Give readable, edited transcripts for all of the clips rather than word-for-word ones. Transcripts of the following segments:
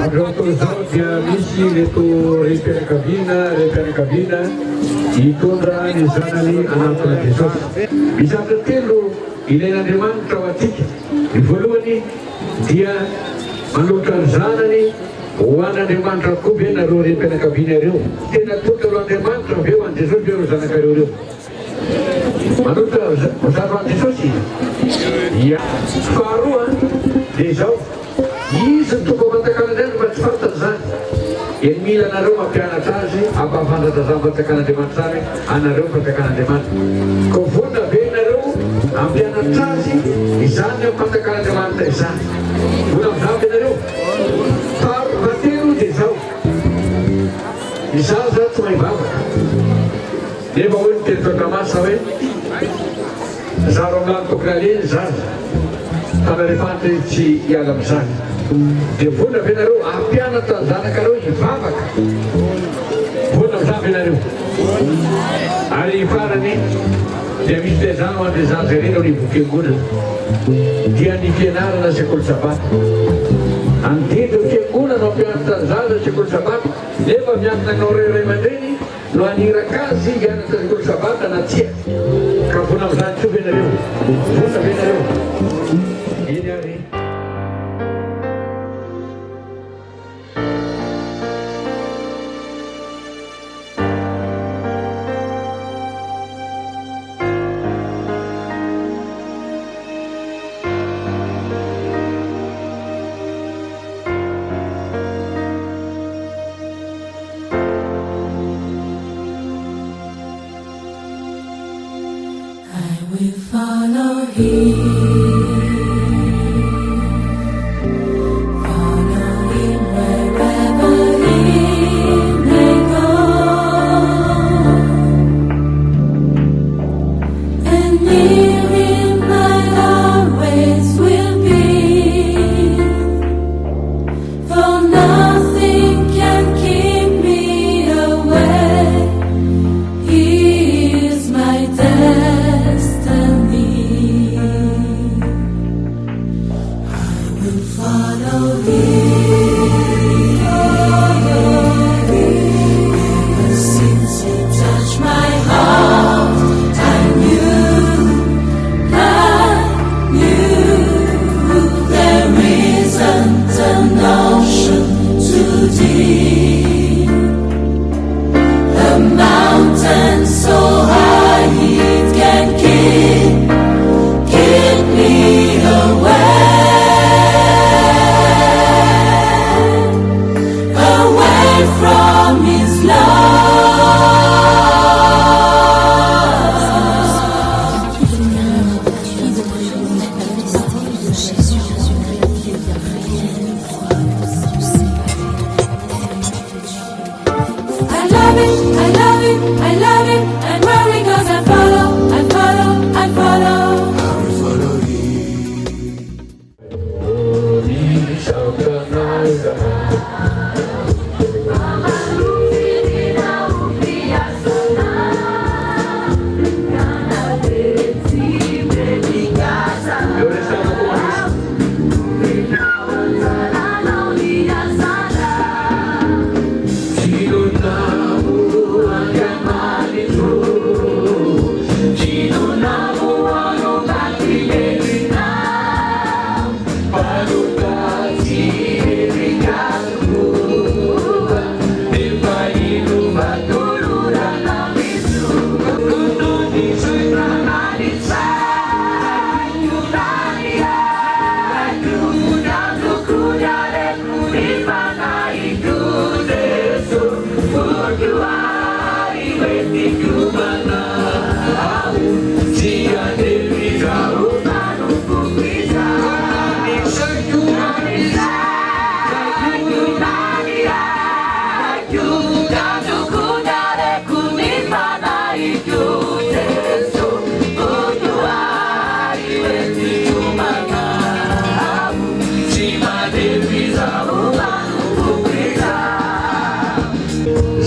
Androatao zao dia misy reto repianakaviana hitondra ny zanany anatona Jesosy. Mizatra telo ilain'Andriamanitra ho atsika. Ny voalohany dia manotra ny zanany ho an'Andriamanitra koa ve nareo repianakaviana ireo. Tena tonga ro Andriamanitra ve ho an'i Jesosy ve ro zanakareo reo. Manotra zaro an'i Jesosy. Ia, faharoa dia zao. Izy ny toko fantakan'Andriamanitra fa tsy fantatra zany. Eny mila anareo mampianatra azy hampafantatra zany fantakan'Andriamanitra zany anareo fantakan'Andriamanitra. Ka voana ve nareo hampianatra azy izany fantakan'Andriamanitra izany. Voana amin'izany ve nareo. Fahatelo dia zao. Izaza tsy mahay vavaka. Nefa hoe miteny tokam-asa hoe zaro amin'any tokony aleny zaza. Fanarefantry tsy hiala amin'izany. Dia voana ve nareo hampianatra ny zanakareo hivavaka. Voana amin'izany ve nareo. Ary farany dia misy lezano andre zaza ireny ao ny vokem-bonana. Dia ny fianarana sekoly sabata. Andidy ny fiangonana no hampianatra ny zaza sekoly sabata. Nefa miankina anao ray aman-dreny no aniraka azy hianatra sekoly sabata na tsia. Ka voana amin'izany tso ve nareo. Voana ve nareo. Iny ary. We follow him, follow him wherever he may go, and near him I always will be, for nothing can keep me away. He is my destiny. Follow him, ever since he touched my heart, I knew there isn't an ocean too deep, a mountain so high it can keep me away. From his I love it, and where he goes I follow. I will follow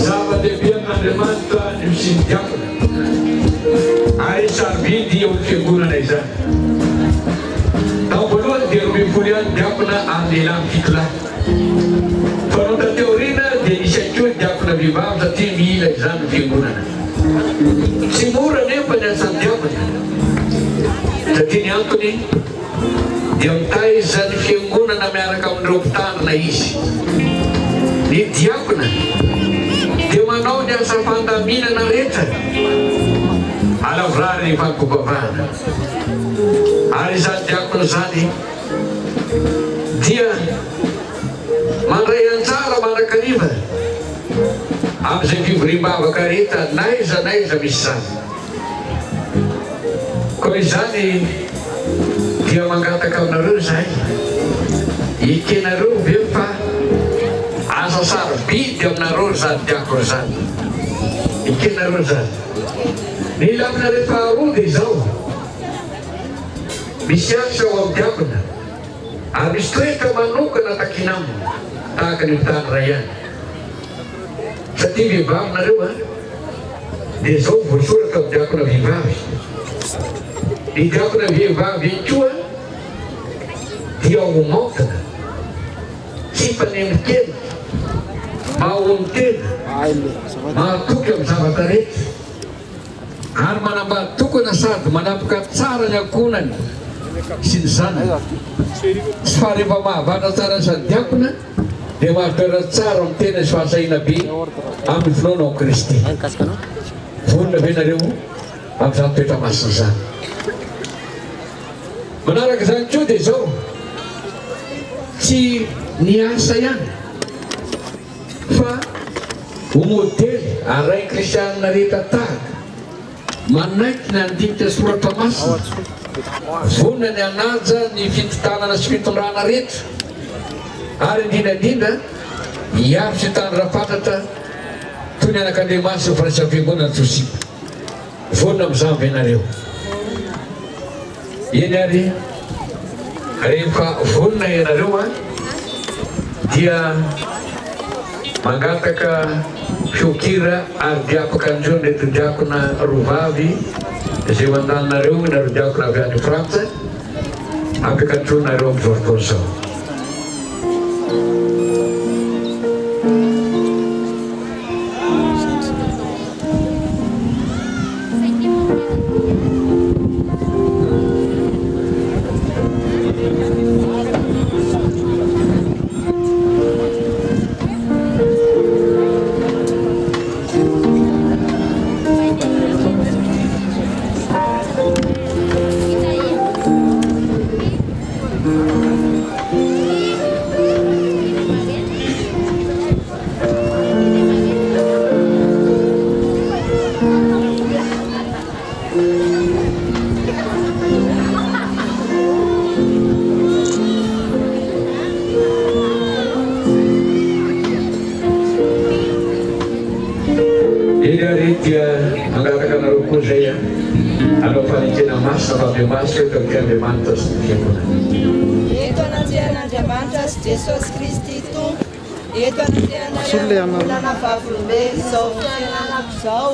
Zava-dehibe amin'Andriamanitra ny misidiakona. Ary saribia vehivavy satria mila izany fiangonana. Tsy mora nefa ny asan'ny diakona satria ny antony dia mitaiza ny fiangonana miaraka amin'ireo mpitandrina izy. Ny diakona dia manao ny asa fandaminana rehetra alavrary ny fampivavahana. Ary izany diakona zany dia mandray anjara mandrakariva amin'izay fivoriam-bavaka rehetra naiza misy zany. Koa izany dia mangataka aminareo zay ikenareo ve fa asa sarobidy aminareo zany diakona zany. Ikenareo zany. Ny laminareo faharoa dia izao, misy asa ao amin'ny diakona ary misy toetra manokana takinaminy tahaka ny mpitandrina ihany. Satria vehivavinareo dia izao voasoratra amin'ny diakona vehivavy. Ny diakona vehivavy koa dia homaotana, tsy fanemikely, mahony tena, mahatoky amin'ny zavatra rehetra ary manambady tokana sady manapaka tsara ny ankonany sy ny zanany. Sy fa rehefa mahavatra tsara izany diakona dia mahatoera tsara amin'ny tena sy fahasahiana be amin'ny finoanao Kristy. Vonona ve nareo amin'izany toetra masina zany. Manaraka izany koa dia izao, tsy ny asa ihany fa ho modely aray kristianina rehetra tahaka manaiky ny andinitra soratra masina, vonona ny anaja ny fititanana sy fitondrana rehetra ary indrindrandrindra hiavy sy tandra fatratra toy ny anak'Andriamanitra fa raisa fiangonana Josipa. Vonona amin'izany ve nareo. Eny ary rehefa vonona ianareo dia mangataka fiokira ary diapaka andreo nety diakona roavavy izay mandanonareo nareo diakona avy any Frantsa ampiakatronareo amin'izao fotoana izao. Hanao fanekena masina fa Andriamanitra eto amin'ny Andriamanitra sy ny fiangonana. Eto ananjehan'Andriamanitra sy Jesosy Kristy Tompo. Eto ananjehan'olana vavolombelona izao fiainanako izao.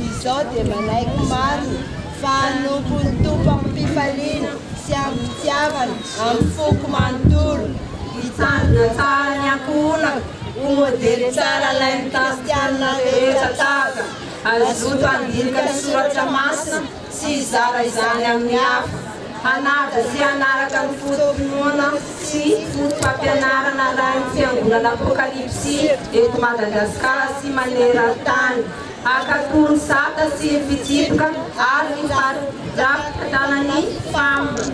Izao dia manaiky marina fa hanompon'ny Tompo amin'ny mpifaliana sy amin'ny fitiavana amin'ny foko manontolo. Hitandrina tsara ny ankonako, ho modely tsara ilay mitasianina rehetra tahaka. Azoto andirika ny soratra masina sy izara izany amin'ny hafa. Hanada sy hanaraka ny fotom-pinoana sy fotom-pampianarana ray ny fiangonana Apokalipsy eto Madagasikara sy maneran-tany. Akatony sata sy fitsipoka ary ny faridrafitanany famba.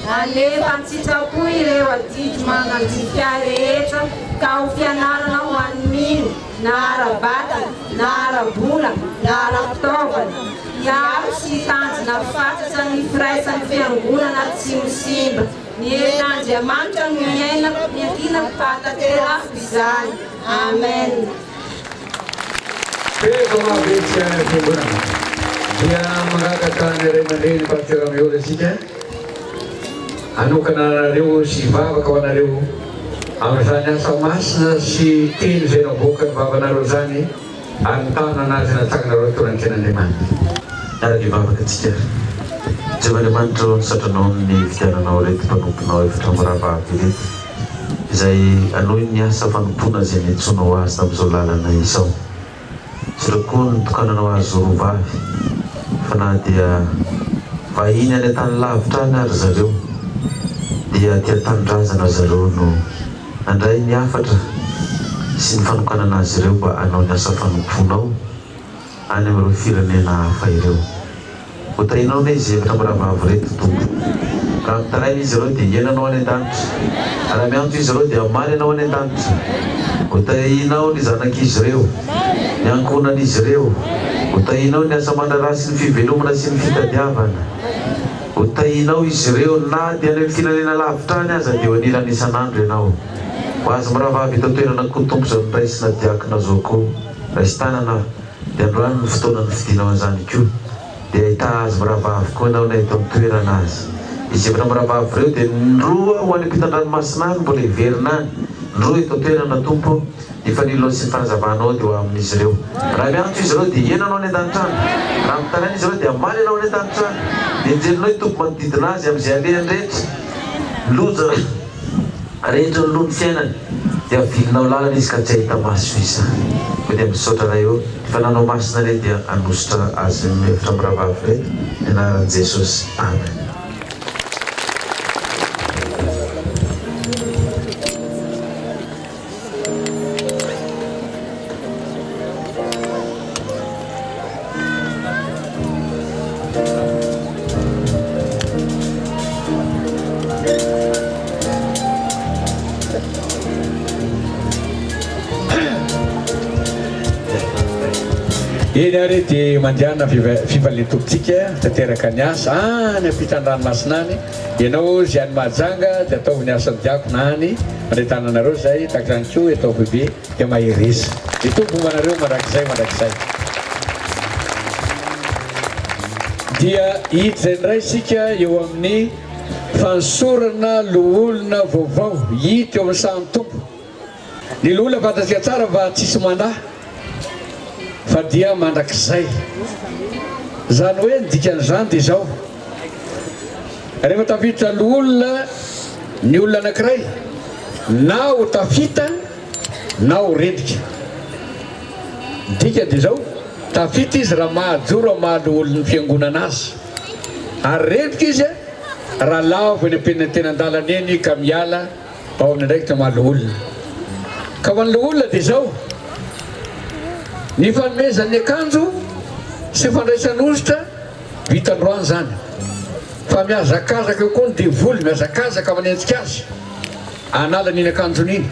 Alefa ny sitrapo ireo adidy manandrify rehetra ka ho fianarana ho an'ny mino na ara-batana na ara-bola na ara-pitaovana. Hiaro sy tanjona fatratra ny firaisan'ny fiangonana tsy ho simba. Ny herin'Andriamanitra no miainako miadinako fahatanterahako izany. Amen. Peso mavetsika fiangonana dia mangataka ny ray aman-dreny pasteur Miola isika hanokana anareo sy hivavaka ho anareo amin'izany asa masina sy teny izay navoaka ny vavanareo zany ary ny tanana azy natsakanareo atoran'ny ten'Andriamanitra. Ara-hivavaka antsika. Jehovah'Andriamanitra satranao ny fitiavanao reto mpanomponao efatra miravavy reto izay anohy ny asa fanompoana izay niantsonao azy tamin'izao lalana izao. sy ireo koa nitokananao azy roavavy fa na dia vahiny any tany lavitra any ary zareo dia tia tanindrazana zareo no andray ny afatra sy ny fanokanana azy ireo mba hanao ny asa fanomponao any amin'ireo firenena hafa ireo. Ho tahinao na izy efatra mirahavavy reto tompo, raha mitaraina izy ireo dia hiainanao any an-danitra, raha miantso izy ireo dia maly anao any an-danitra. Ho tahinao ny zanak'izy ireo, ny ankonan'izy ireo, ho tahinao ny asa mandrara sy ny fivelomana sy ny fitadiavana. Ho tahinao izy ireo na dia any amin'ny firenena lavitra any aza dia ho anilany isan'andro ianao. Ho azy mirahavavy eto toerana koa tompo izao ny raisina diakona zao koa raisy tanana dia androany ny fotoana ny fidinao an'izany koa dia ahita azy mirahavavy koa ianao na eto amin'ny toerana azy. Izy efatra mirahavavy ireo dia ndroa ho any ampitan-dranomasina any mbola hiverina any, ndroa eto toerana tompo ny fanilo sy ny fanazavanao dia ho amin'izy ireo. Raha miantso izy ireo dia hiainanao any an-danitra any, raha mitaraina izy ireo dia maly anao any an-danitra any. Dia enjerinao tompo manodidina azy amin'izay alehany rehetra, loja rehetra ny lohany fiainany dia vilinao lalana izy ka tsy ahita maso izy. Ko dia misaotra raha eo fananao masina re dia anositra azy efatra mirahavavy reto ny anaran'i Jesosy. Amen. Eny ary dia mandiana fifaletotsika tanteraka ny asa any ampitan-dranomasina any. Ianao zay any mahajanga dia ataovy ny asan'ny diakona any mandray anareo zay takizany koa atao bebe dia mahereza dia tompo manareo mandrakizay dia hita zay ndray sika eo amin'ny fansorana loholona vaovao hita eo amin'ny sahan'ny tompo. Ny loholona fantatsika tsara fa tsisy mandahy fa dia mandrakizay. Zany hoe ny dikan'izany dia izao, rehefa tafita loholona ny olona anankiray na ho tafita na ho rendrika. Dika dia izao, tafita izy raha mahajoro mahaloholon'ny fiangonana azy, ary rendrika izy raha lavo eny ampenina tena an-dalana eny ka miala ao amin'ny ndraikitra mahaloholona. Ka ho an'ny loholona dia izao, ny fanomezan'ny akanjo sy fandraisan'ositra vitandroany zany, fa miazakazaka koa ny devoly, miazakazaka manenjika azy anala n'iny akanjony iny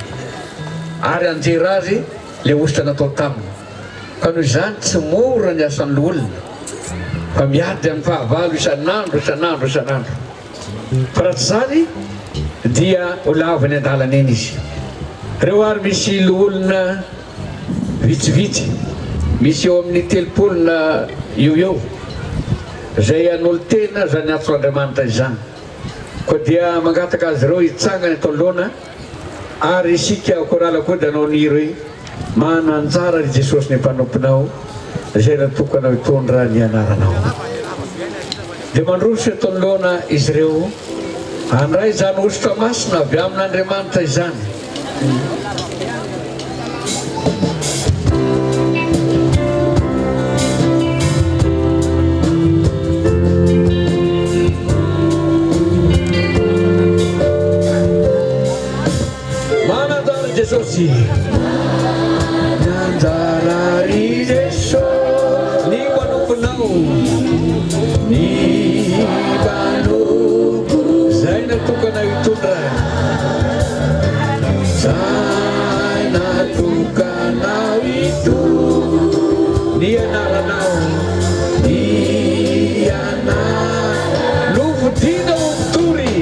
ary anjera azy le ositra natao taminy. Ka noho izany tsy mora ny asan'ny olona fa miady amin'ny fahavalo isan'andro. Fa raha tsy zany dia ho lavo ny an-dalana eny izy. Reo ary misy olona vitsivitsy, misy eo amin'ny 30 eo zay an'olo tena zany antso Andriamanitra izany. Koa dia mangataka azy ireo hitsangany atao loana ary isika korala koa dia anao niry mananjara ry Jesosy ny mpanomponao zay raha tokanao hitondra ny anaranao. Dia mandroso atao loana izy ireo andray izany ositra masina avy amin'Andriamanitra izany. Jesosy nanjara ry Jesosy ny manomponao, ny manompo zay natokana hitondra, zay natokana hitondra ny anaranao, ny anarana lovodinao tory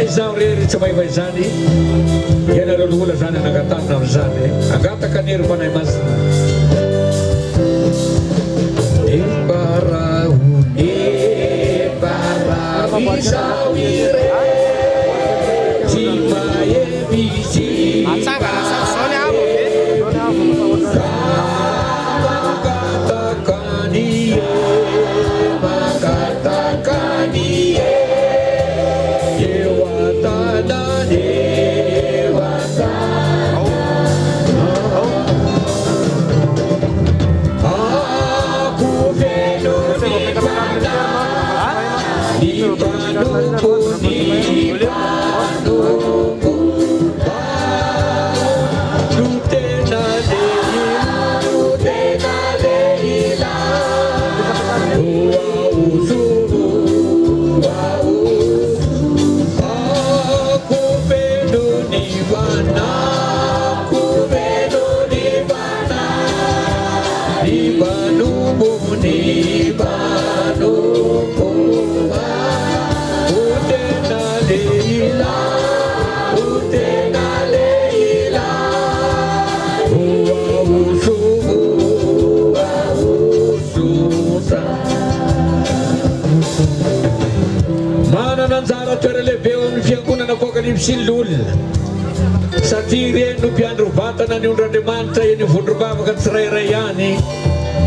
izao rery tsy mahiva izany ianareo lola zany anangatanina amin'izany angataka nery mpanay masina. Apokalipsy lolona satria ireny no mpiandro vatana ny ondr'Andriamanitra eny vondrom-bavaka tsirairay ihany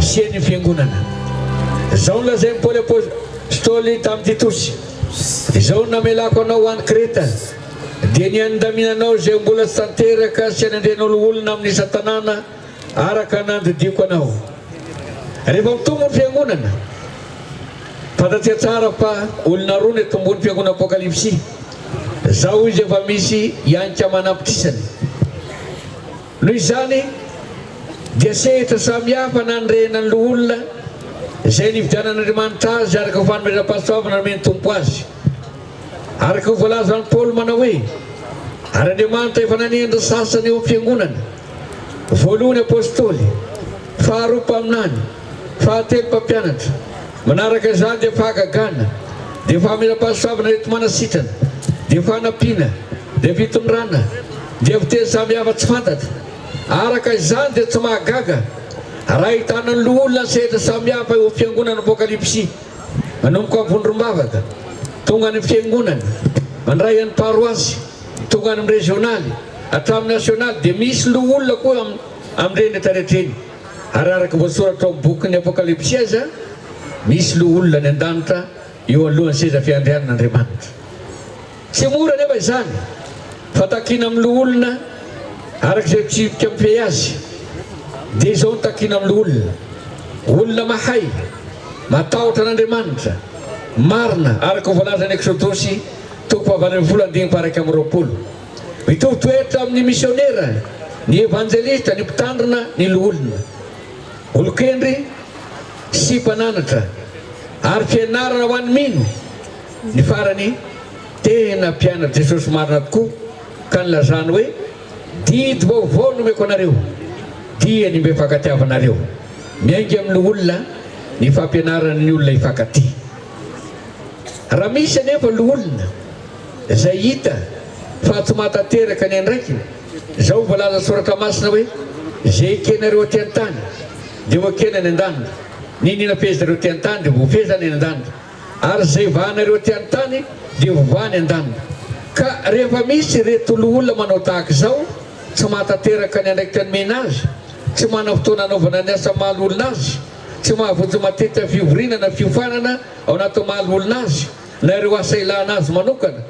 sy eny fiangonana. Izao nolazainy Paoly apôstôly tamin'ny Titosy, izao namelako anao any Kreta dia ny andaminanao izay mbola tsy tanteraka sy anandrenao olona amin'ny satanana araka nandidiko anao. Rehefa mitombo ny fiangonana, fantatsia tsara fa olona roa ny tombony fiangonana Apokalipsy. Zao izy efa misy ianika manapitrisany. Noho izany dia sehatra samihafa nandrenany olona izay nividianan'Andriamanitra azy araka ho fanomezam-pahasoavana nomeny tompo azy. Araka ho voalazan'i Paoly manao hoe ary Andriamanitra efa nanendry sasany eo amin'ny fiangonana, voalohany apôstôly, faharoa mpaminany, fahatelo mpampianatra, manaraka izany dia fahagagana, dia fanomezam-pahasoavana reto manasitrana, dia fanampiana, dia fitondrana, dia fiteny samihafa tsy fantatra. Araka izany dia tsy mahagaga raha ahitana ny olona sehatra samihafa eo fiangonana Apokalipsy, manomboka amin'ny vondrom-bavaka, tonga any fiangonana, mandray any paroasy, tonga any régionaly, hatramin'ny nasionaly, dia misy olona koa amin'ireny rehetrarehetreny. Ary araka voasoratra ao amin'ny bokin'ny Apokalipsy aza, misy olona ny an-danitra eo alohan'ny seza fiandrianan'Andriamanitra. Tsy mora nefa izany, fa takina amin'ny olona araka izay tsipika mifehy azy. Dia izao ny takina amin'ny olona mahay, matahotra an'Andriamanitra, marina araka voalazan'ny Exodosy 20:20. Mitovy toetra amin'ny misionera, ny evangelista, ny mpitandrina, ny olona. Olokendry sy mpananatra ary fianarana ho an'ny mino. Ny farany tena mpianatra Jesosy marina tokoa ka nilazany hoe didy vaovao nomeko anareo, dia ny mbe fankatiavanareo. Miainga amin'ny olona ny fampianarana ny olona hifankatia. Raha misy anefa olona izay hita fa tsy mahatateraka ny andraikiny, izao voalaza soratra masina hoe izay ekenareo aty an-tany dia ho ekena ny an-danitra, ninona fezareo aty an-tany dia voafezany ny an-danitra, ary izay vahanareo aty an-tany dia vovany an-danitra. Ka rehefa misy reto olona manao tahaka izao, tsy mahatateraka ny andraikitra ny mena azy, tsy mana fotoana anaovana ny asa maly olona azy, tsy mahavojo matetika fivorinana fiofanana ao anaty maly olona azy na ireo asa ilana azy manokana,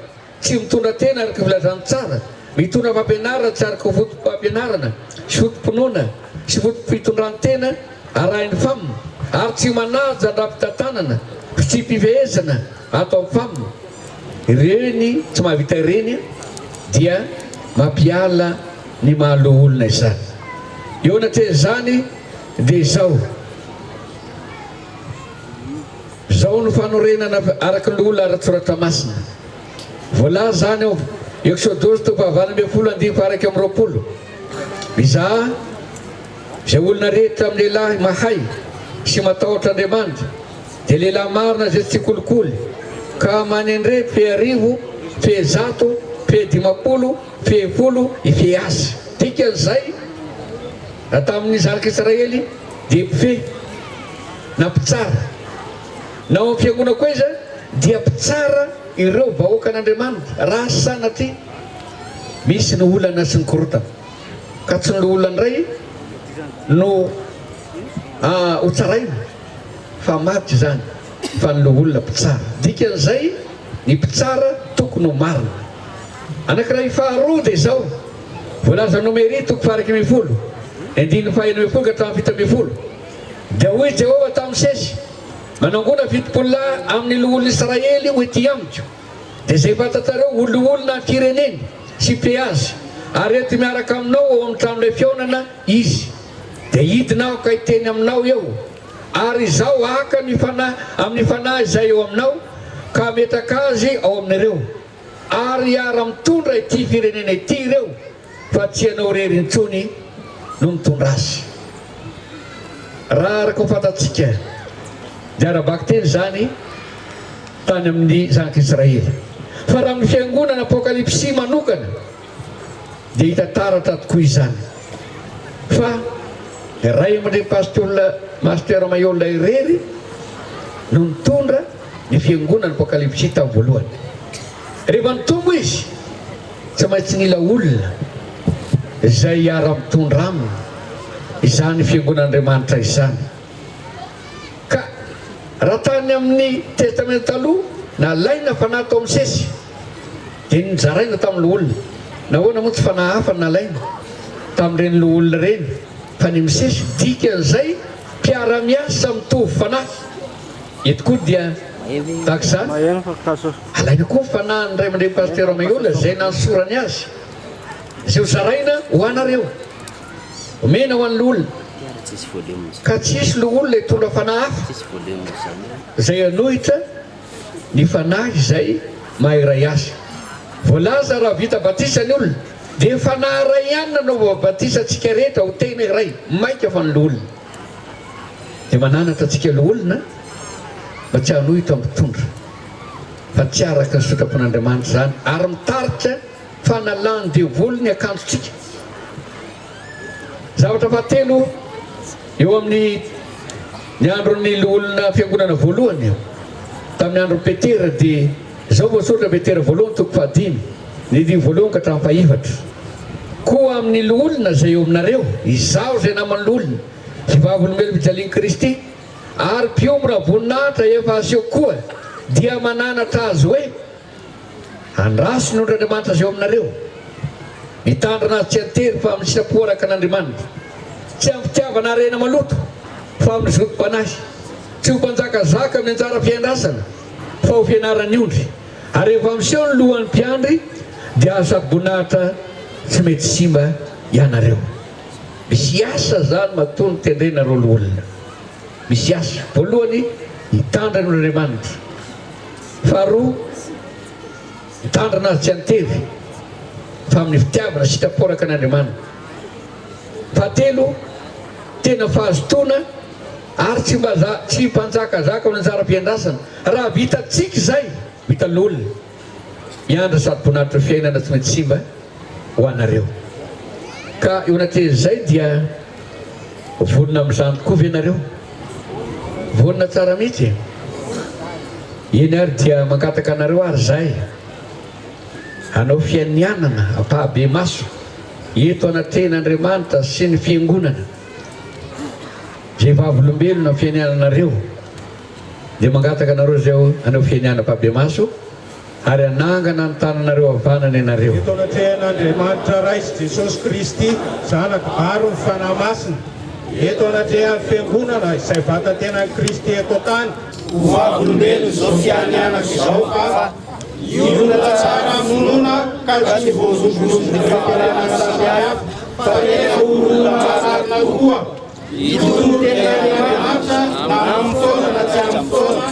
tsy mitondra tena araka filazany tsara, mitondra fampianarana tsy araka fotom-pampianarana sy fotom-pinoana sy fotom-pitondrantena arahiny famina, ary tsy manaja andram-pitantanana tsy mpifehezana atao famina. Ireny tsy mahavita ireny dia mampiala ny mahalo olona izany. Eo anatreh zany dia zao no fanorenana araka ny olona ara-tsoratra masina. Voalaza zany ao Exodosy 20:20. Mizaha izay olona rehetra amin'ny lehilahy mahay sy matahotra Andriamanitra, dia lehilahy marina izay tsy kolikoly, ka manendre feharivo, fehizato, fehidimapolo, fehifolo ifehy. Dikan'izay tamin'ny zanaka Israely dia mpifehy na mpitsara. Nao amin'ny fiangonana koa izy dia mpitsara ireo vahoaka an'Andriamanitra. Raha sanatria misy ny olana sy ny korotana, ka tsy ny olana iray no hotsaraina fa maty zany, fa ny olona mpitsara. Dikan'izay ny mpitsara tokony ho marina. Anankiray faharoa dia izao voalaza Nomery 20:1, 9:1 ka hatramin'ny 7:10. Dia hoy Jehovah tamin'ny Sesy, manangona fitopolona amin'ny olona Israely ho ety amiko, dia izay fantatrareo olona fireneny sy peazy, ary ety miaraka aminao ao amin'ny tranon'ilay fiaonana izy, dia hidinao ka hiteny aminao eo, ary izao haka amin'ny fanahy izay eo aminao ka metaka azy ao aminareo, ary hiara-mitondra ity firenena ity ireo, fa tsy ianao rery intsony no mitondra azy. Raha araka ho fantatsika dia arabaky teny zany tany amin'ny zanak'Israely. Fa raha amin'ny fiangonana Apokalipsy manokana dia hita taratra tokoa izany. Fa ray aman-dreny paster Mayola irery no mitondra ny fiangonana Apokalipsy tamin'ny voalohany. Rehefa nitombo izy tsy maintsy nila olona izay ara-mitondra aminy izany fiangonan'Andriamanitra izany. Ka raha tany amin'ny testamenta taloha nalaina fanahy tao amin'ny sesy dia nizaraina tamin'ny olona. Nahoana moa tsy fanahy hafa nalaina tamin'ireny olona ireny fa ny misesy dikan'izay mpiara-miasa mitovy fanahy. Eto koa dia tahaka izany alaina koa fanahy ray aman-dreny paster Maiola izay nansorany azy izay ho zaraina ho anareo, omena ho an'ny olona, ka tsisy lo olona hitondra fanahy hafa izay anohitra ny fanahy izay mahay ray azy. Voalaza raha vita batisa ny olona dia fanahy ray ihany nanao batisa antsika rehetra ho tena iray maika fa ny lo olona. Dia mananatra antsika lo olona mba tsy hanohitra mitondra fa tsy araka ny sotrapon'Andriamanitra izany ary mitaritra fanalany devoly ny akanjotsika. Zavatra fahatelo eo amin'ny ny andron'ny lo olona fiangonana voalohany eo tamin'ny andro Petera dia izao voasoratra Petera voalohany toko 5 ny dimy voalohany ka hatramin'ny fahefatra. Koa amin'ny lo olona izay eo aminareo izaho izay naman'ny lo olona vavolombelona mijaliany Kristy ary mpiomy raha voninahitra efa aseho koa dia mananatra azy hoe andraso ny ondran'Andriamanitra izay eo aminareo, mitandrina azy tsy atery fa amin'ny sitrapoaraka an'Andriamanitra, tsy amin'ny fitiavana arena maloto fa amin'ny zotom-panahy, tsy ho mpanjakazaka amin'ny anjara fiandrasana fa ho fianarany ondry, ary rehefa miseho ny lohan'ny mpiandry dia asa boninahitra tsy mety simba ianareo. Misy asa zany mahatony tendrena reo lo olona. Misy asa voalohany hitandra ny Andriamanitra, faharoa hitandrana azy tsy antery fa amin'ny fitiavana sitraporaka an'Andriamanitra, fahatelo tena fahazotoana ary tsy mpanjakazaka amin'ny anjara fiandrasana. Raha vitatsika izay vita ny olona miandra sady boninahitra fiainana tsy mety simba ho anareo. Ka eo anatin'izay dia vonona amin'izany tokoa ianareo, vonona tsara mihitsy. Eny ary dia mangataka anareo ary zahay hanao fianianana ampahabe maso eto anaten'Andriamanitra sy ny fiangonana zay vavolombelona fianiananareo. Dia mangataka anareo zao hanao fianianana ampahabe maso ary anangana ny tananareo havanana ianareo. Eto anaten'Andriamanitra Raisy Jesosy Kristy zanaka maro ny fanahy masina eto anaten'ny fiangonana izay vatan-tenan'i Kristy eto tany ho vavolombelona izao fianianana izao fa iona tsara monona ka tsy voazozozony fampiarana samihafa fa rehefa olona mararina koa itono tena Andriamanitra na amin'ny fotoana na tsy amin'ny fotoana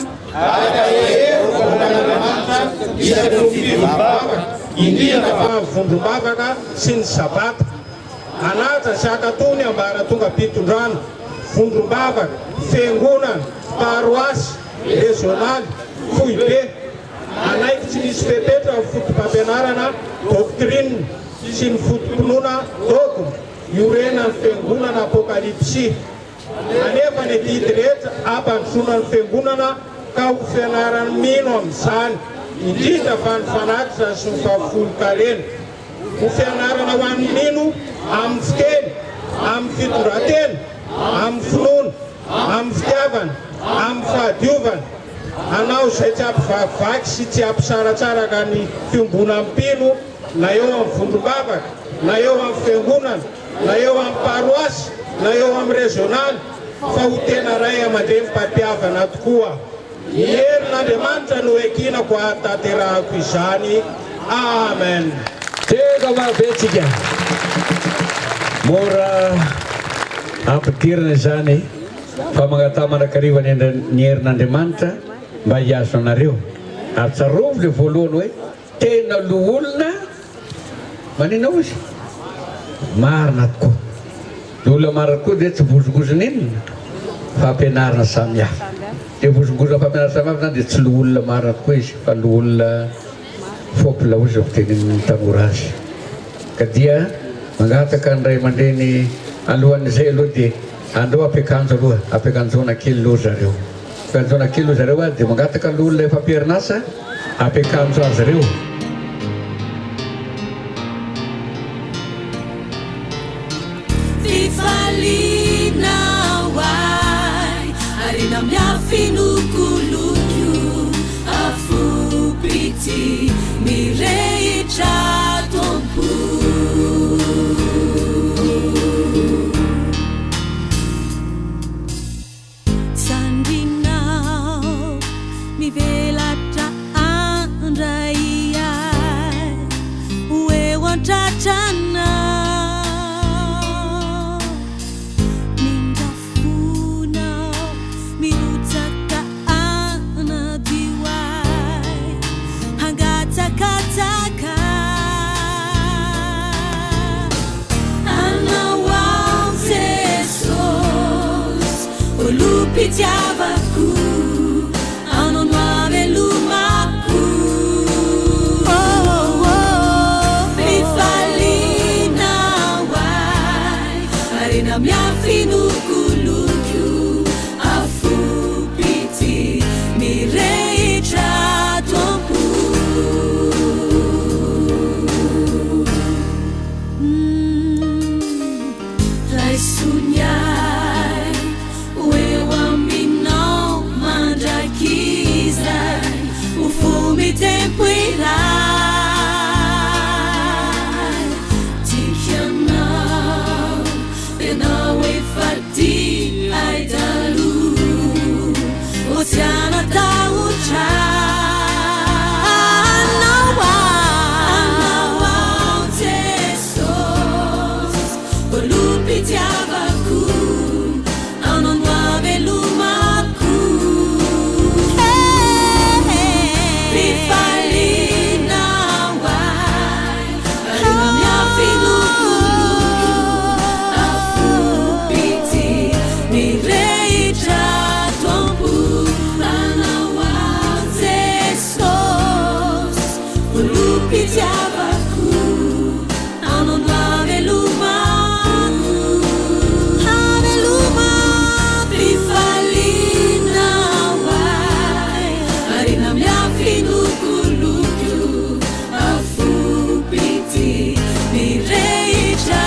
Andriamanitra isaky ny fivondrom-bavaka indrindra fa vondrom-bavaka sy ny sabata anatra sakatony ambara tonga mpitondrano vondrom-bavaka fiangonana paroasy regionaly foibe anaiky tsy misy fepetra ny fotom-pampianarana doctrine sy ny fotom-pinoana dogme iorena ny fiangonana apokalipsy anefa ny didy rehetra ampandrosoana ny fiangonana ka ho fianarany mino amin'izany indrindra fa ny fanatitra sy ny fahafolon-karena ho fianarana ho an'ny mino amin'ny fiteny, amin'ny fitondratena, amin'ny finoana, amin'ny fitiavana, amin'ny fahadiovana, anao izay tsy ampivavaky sy tsy ampisaratsaraka ny fiombona ampino na eo amin'ny vondrom-bavaka, na eo amin'ny fiangonana, na eo amin'ny paroasy, na eo amin'ny regionaly fa ho tena ray aman-dreny mpampiavana tokoa. Herin'Andriamanitra no ekinako ahatanterahako izany. Amen. Tega mavetsika mora ampidirana izany fa magnatao manakariva ny herin'Andriamanitra mba hiazo anareo ary tsarovy le voalohany hoe tena lo olona maninao izy marina tokoa. Lo olona marina tokoa dia tsy vozongozona inona fa ampianarana samihafa. Dia vozongozona fampianarana samihafa zany dia tsy lo olona marina tokoa izy fa lo olona fopla ozy ao fitenin'ny tanora azy. Ka dia mangataka ny ray aman-dreny alohan'izay aloha dia andreo ampiakanjo aloha, ampiakanjona kely lo zareo, ampiakanjona kely lo zareo dia mangataka ny olona efa ampiarinasa ampiakanjo azy reo. arena miafinukulukyu afupiti mirehitra tompo sandrinao mivelatra andray ai eo antratranao mindrafonao mirotsaka anadio ai hangatsakatsaka anao ao Jesus olupitiavako anao no avelomako mifalinao ai arena miafinukulukyu afupiti mirehitra tompo raisonyai eo aminao mandrakizay ufumi tempo iray tikianao enao efati aidalo otiana taotra anao ao Jesus olupitiavako anao no avelomako mifalinao ai arena miafinukulukyu afupiti mirehitra tompo anao ao Jesus olupitiavako anao no avelomako mifalinao ai arena miafinukulukyu afupiti mirehitra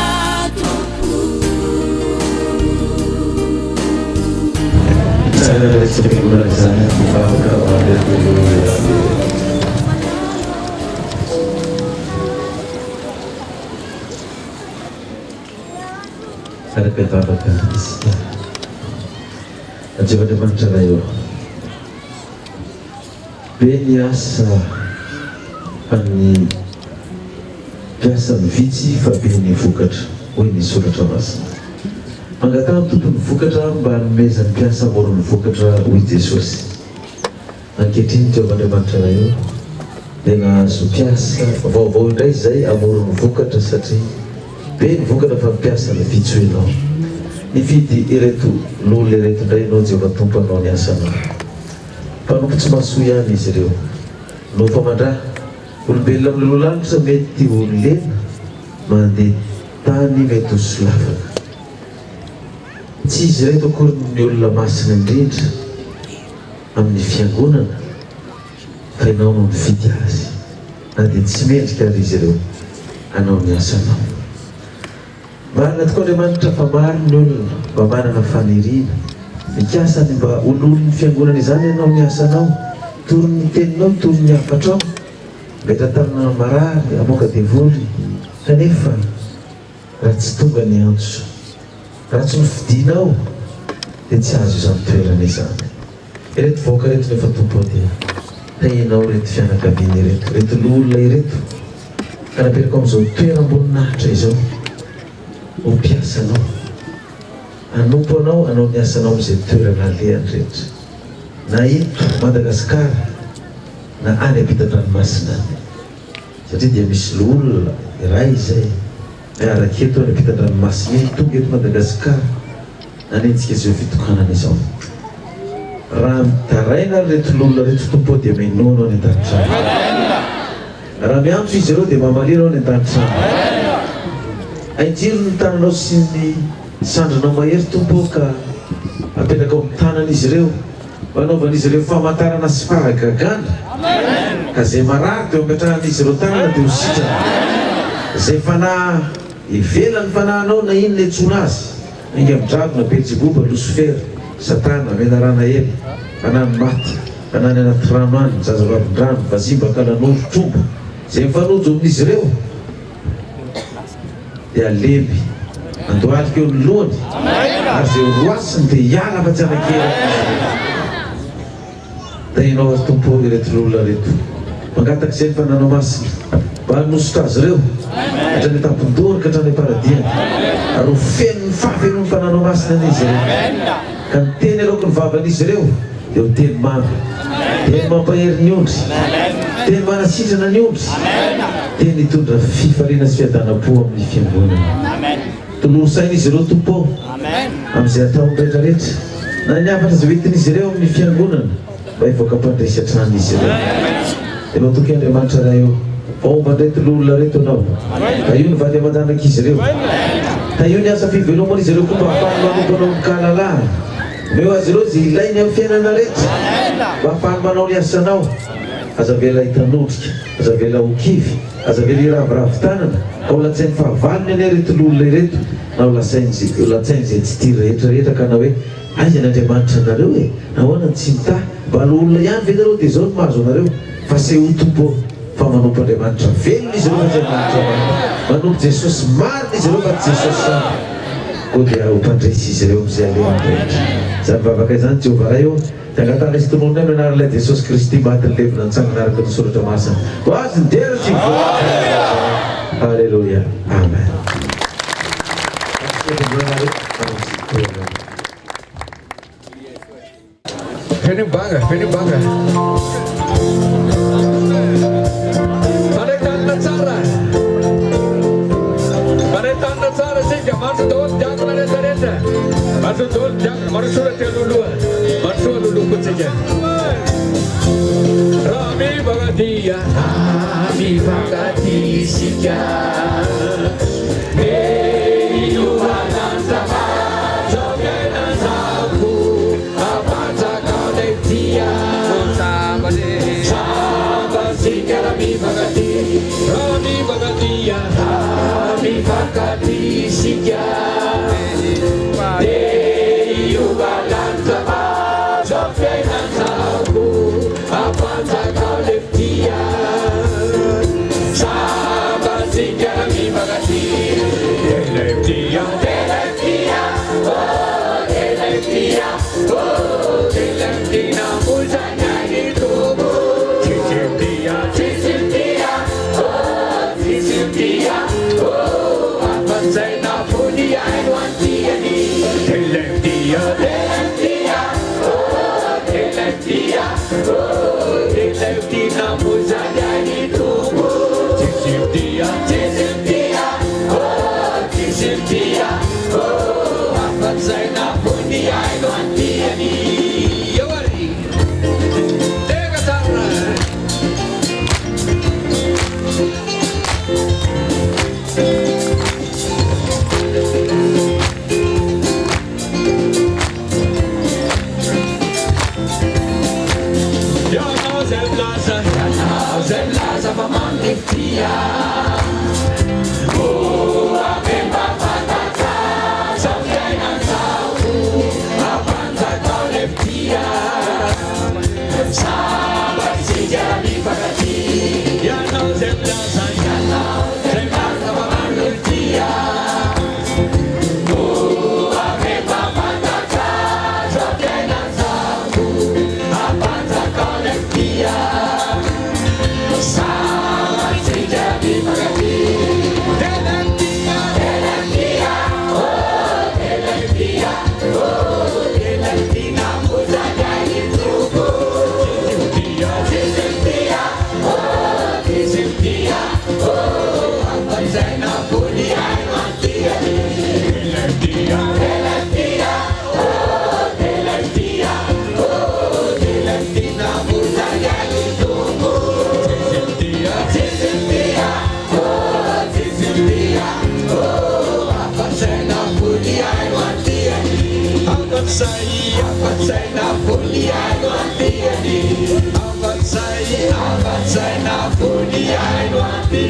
tompo Andriamanitra io be ny asa amin'ny mpiasa mivitsy fa be ny vokatra hoy ny soratra masina mangatana ny tompony vokatra mba hanomezany mpiasa moro ny vokatra hoy Jesosy ankehitriny Andriamanitra io dia nahazo mpiasa vaovao indray izay amoro ny vokatra satria be ny vokatra fa mpiasa ny vitsy hoinao nividy ireto lolo ireto indray ianao Jehovah tompo anao ny asanao mpanompo tsy mahasoa ihany izy ireo no famandraha olombelona amin'ny lolanitra mety olena mandeha tany mety ho solafaka tsy izy ireto akory ny olona masina indrindra amin'ny fiangonana fa ianao no mividy azy na dia tsy mendrika ary izy ireo anao ny asanao marina tokoa Andriamanitra fa maro ny olona mba manana faniriana mikasany mba ololon'ny fiangonana izany ianao ny asanao tory ny teninao tory ny afatrao mbetra tanana marary amoaka devoly kanefa raha tsy tonga ny antso raha tsy nofidinao dia tsy azo izany toerana izany ireto voaka reto nefa tompo dia tainao reto fianakaviana ireto reto lolona ireto ka naperako amin'izao toeram-boninahitra izao ho mpiasanao anompo anao anao ny asanao amin'izay toerana alehany rehetra na eto Madagasikara na any ampitan-dranomasina satria dia misy lolona iray izay miaraka eto any ampitan-dranomasina tonga eto Madagasikara nanentsika izao fitokanana izao raha mitaraina reto lolona reto tompo dia menono any an-tanitrano raha miantso izy ireo dia mamalina any an-tanitrano ainjiro ny tananao sy ny sandranao mahery tompo ka apetraka ao amin'ny tanan'izy ireo fanaovan'izy ireo famantarana sy fahagagana ka zay marary dia apetrahan'izy ireo tanana dia ho sitrana zay fanahy ivelany fanahinao na inona etsona azy inga midragona Beelzebub Lucifer satana menarana ely anany maty anany anaty rano any zazavavin-drano vazimbaka nanondro tromba zay mifanojo amin'izy ireo dia aleby andohalika eo ny lohany ary zay roasiny dia hiala fa tsy anakely da inao azy tompo ireto olona reto mangataka izay ny fananao masina mba hanositra azy ireo hatrany tampon-dory ka hatrany paradiana ary ho feno ny fafeno ny fananao masina an'izy ireo ka ny teny aloka ny vavan'izy ireo dia ho teny mamy teny mampahery ny ondry teny manasitrana ny ondry teny hitondra fifaliana sy fiadanam-po amin'ny fiangonana tolosain'izy ireo tompo amin'izay ataony rehetrarehetra na niafatra zay hoentin'izy ireo amin'ny fiangonana mba hivoaka mpandresy atran'izy ireo dia matoky Andriamanitra raha eo fomba ndray tololona reto anao ka io ny valy aman-janak'izy ireo ka io ny asa fiveloman'izy ireo koa mba hafahany manokana ny kahalalahana meo azy ireo zay ilainy amin'ny fiainana rehetra mba hafahany manao ny asanao aza vela hitanodrika aza vela ho kivy aza vela hiraviravin-tanana ka ho latsainy fahavaliny ane reto lolona ireto na ho latsainy zay tsy tia rehetrarehetra ka na hoe aiza n'Andriamanitra anareo e nahoana tsy mita mba lolona ihany ve nareo dia zao ny mahazo anareo fa se ho tompo fa manompo Andriamanitra velona izy ireo fa Andriamanitra manompo Jesosy marina izy ireo fa tsy Jesosy samy koa dia ho mpandresy izy ireo amizay alehanrehetra zany vavaka izany Jehovah raha eo tangatana izy tonony amin'ny anaran'ilay Jesosy Kristy maty ny levina nitsangana araka ny soratra masina ho azy ny dera sy Halleluja amen. Feni banga Panetana tsara sika masuk jangan rehetra masuk jangan marsulat lulu ko saja Rami bagati sika Rami bagati sika Deyu balanta ba Sofenan saku Apanta kau leftia Saba sika Rami bagati Deleftia Oh deleftia Oh deleftina Musanya hidupmu Cicip dia Oh, apa saya nak punya aduan dia ni? Telem dia, oh, telem dia, namun saja hidupmu. Cicip dia, oh, apa saya nak punya aduan dia ni? Ya wali, tega sana. Zemlaza pamandikia Oh, abemba patata Samjainan tahu Apanta kau leptia Sahabat si jami pagati Ya nau zemlaza pamandikia Oh, abemba patata Samjainan tahu Apanta kau leptia Sahabat sejati pagati Delentia muzaja hidupku Ciciptia apa saya nak punya mati Delentia muzaja hidupku Ciciptia apa saya nak punya mati Apa saya nak punya mati Apa saya nak punya mati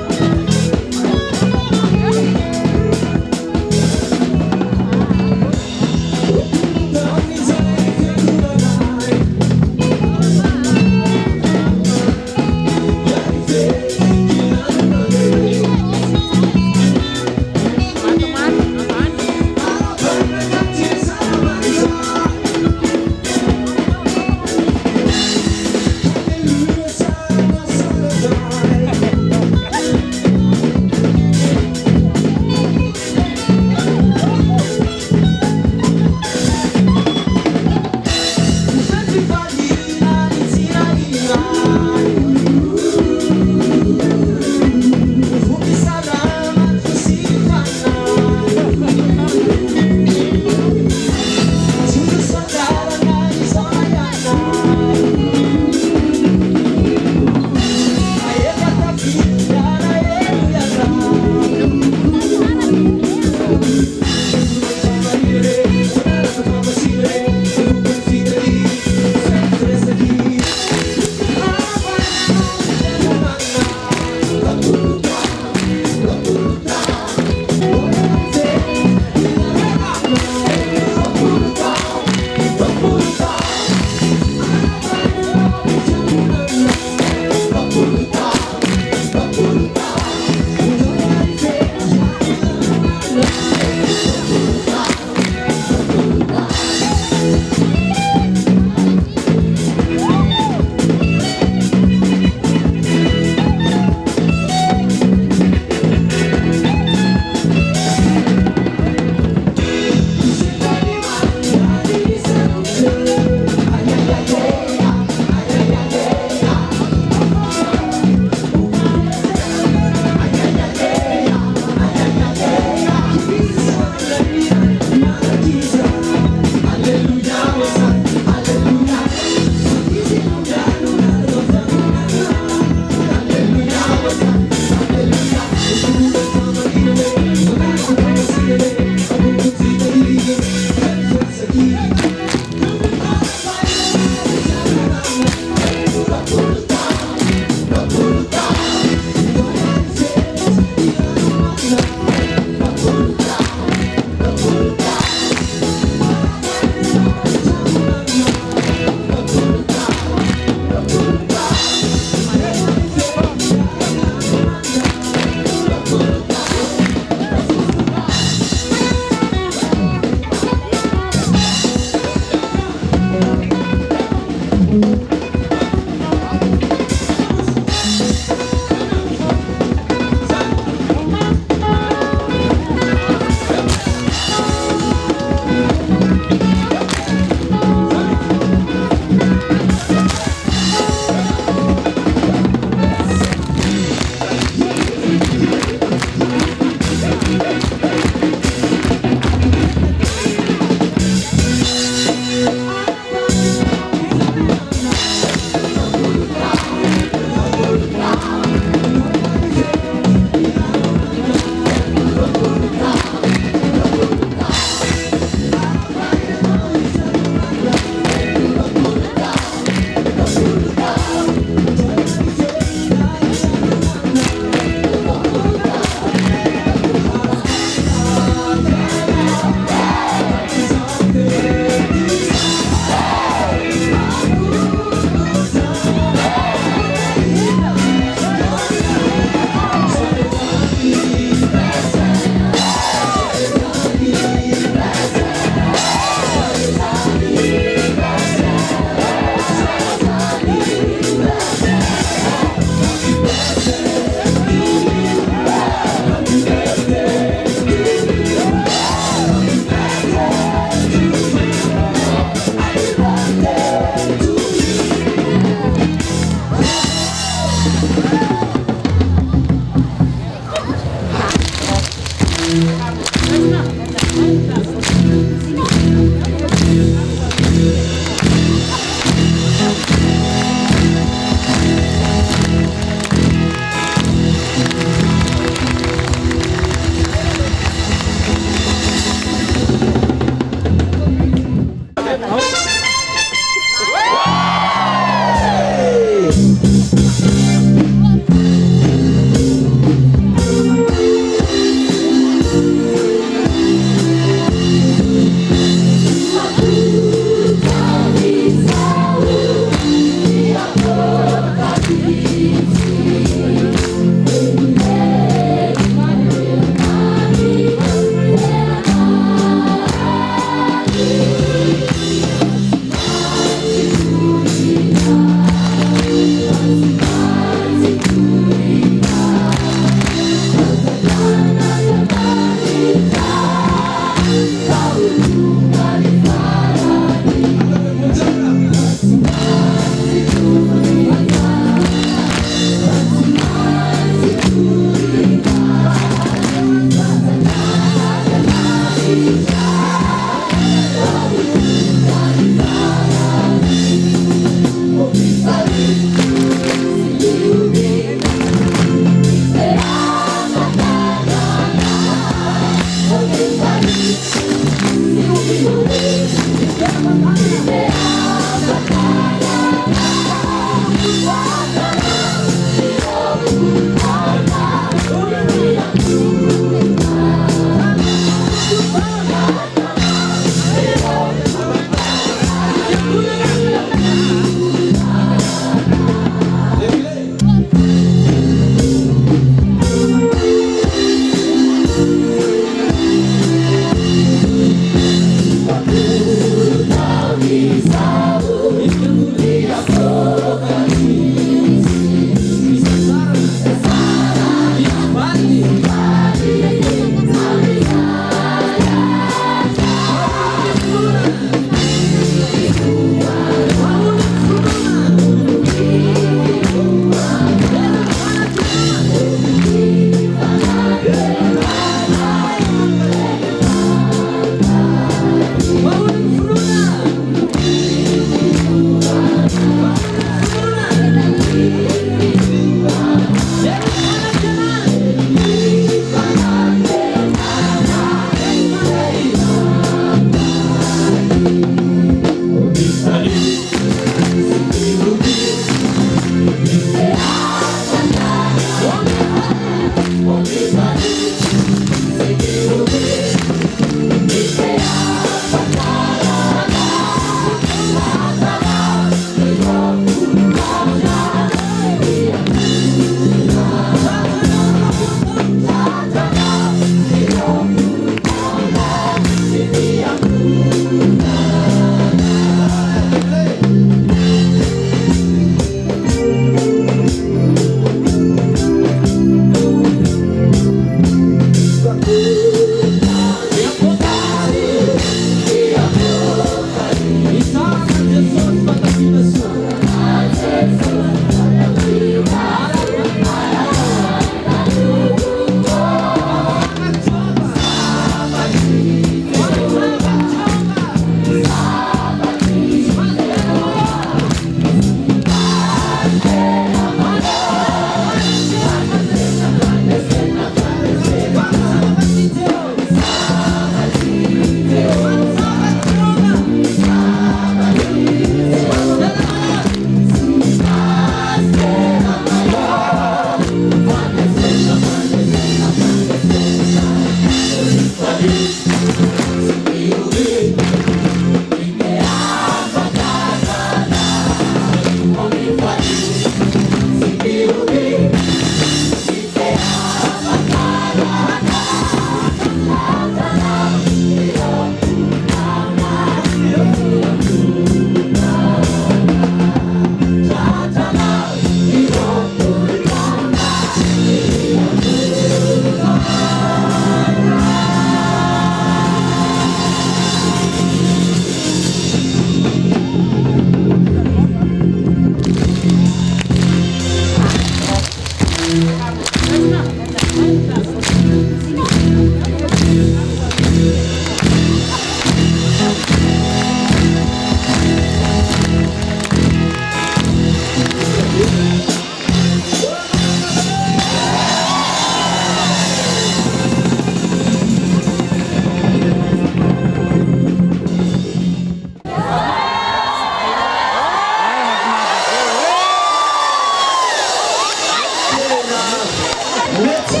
mety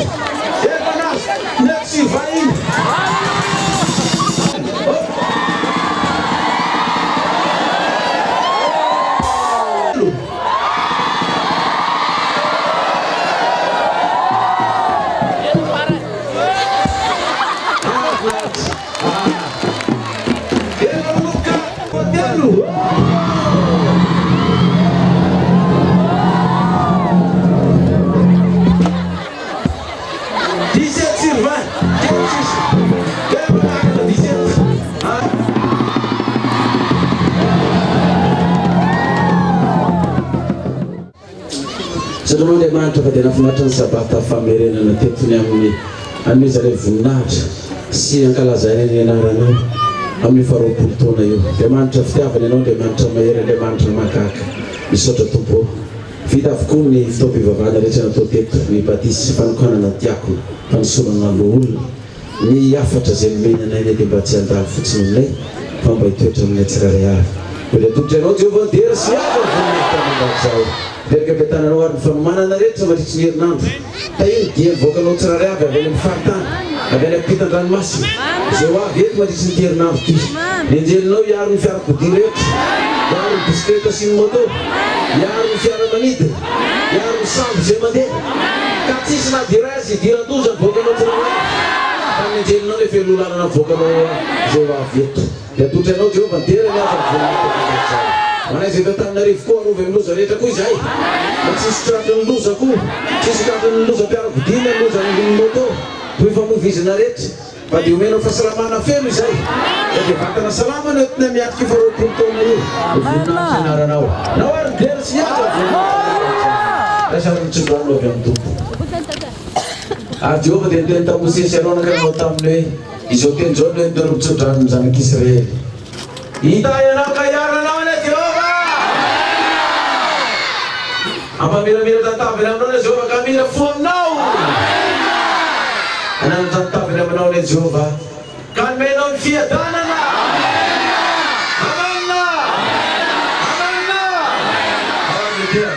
epanazy mety sy vahiny Andriamanitra fa tena finaritra ny sabata famerenana tetony amin'ny anizare voninahitra sy ankalazaina ny anaranao amin'ny faharoapolo taona eo. Andriamanitra fitiavana ianao, Andriamanitra mahery, Andriamanitra mahagaga. Misaotra Tompo, vita avokoa ny fitaom-pivavahana rehetra natao teto, ny batisy sy fanokanana diakona, fanosorana loholona, ny afatra izay nomenanay dia mba tsy handalo fotsiny aminay fa mba hitoetra aminay tsirairay avy. Mbola tongotra ianao Jehovah dery sy avy voninahitra Verka betananao ary fanomanana rehetra mandritra ny herinandro. Tahiny dia mivoakanao tsirairay avy avy any amin'ny faritany, avy any ampitan-dranomasina. Izay ho avy eto mandritra ny herinandro ty. Ny anjelinao hiaro ny fiarakodia rehetra, hiaro ny bisikileta sy ny moto, hiaro ny fiaramanidina, hiaro ny sambo izay mandeha. Ka tsisy na diray azy hidiran-doza mivoakanao tsirairay. Fa ny anjelinao ny felolalana mivoakanao izay ho avy eto. Dia tongotra ianao Jehovah dery ny avy ny voninahitra. Manay zay Betanarivo koa arovy amin'ny loza rehetra koa izay. Tsisy tratran'ny loza koa, tsisy tratran'ny loza mpiarakodia, loza ny moto, toy famovizana rehetra. Mba dia omenao fahasalamana feno izay. Dia vatana salama no entina miatriky faharoapolo taona io. Voninahitra anaranao. Nao ary dery sy hiatra voninahitra. Lasa mitsindrano avy amin'ny tompo. Ary Jehovah dia niteny tamin'ny Mosesy ianao nankaranao taminy hoe izao teny izao no entiny mitsindrano ny zanak'Israely. Hita ianao ka hiaranao any Jehovah. Amamiramira tatavina aminao ny Jehovah ka mira fo aminao. Anano tatavina aminao ny Jehovah ka nomenao ny fiadanana. Amanina. Amanina. Haleluya.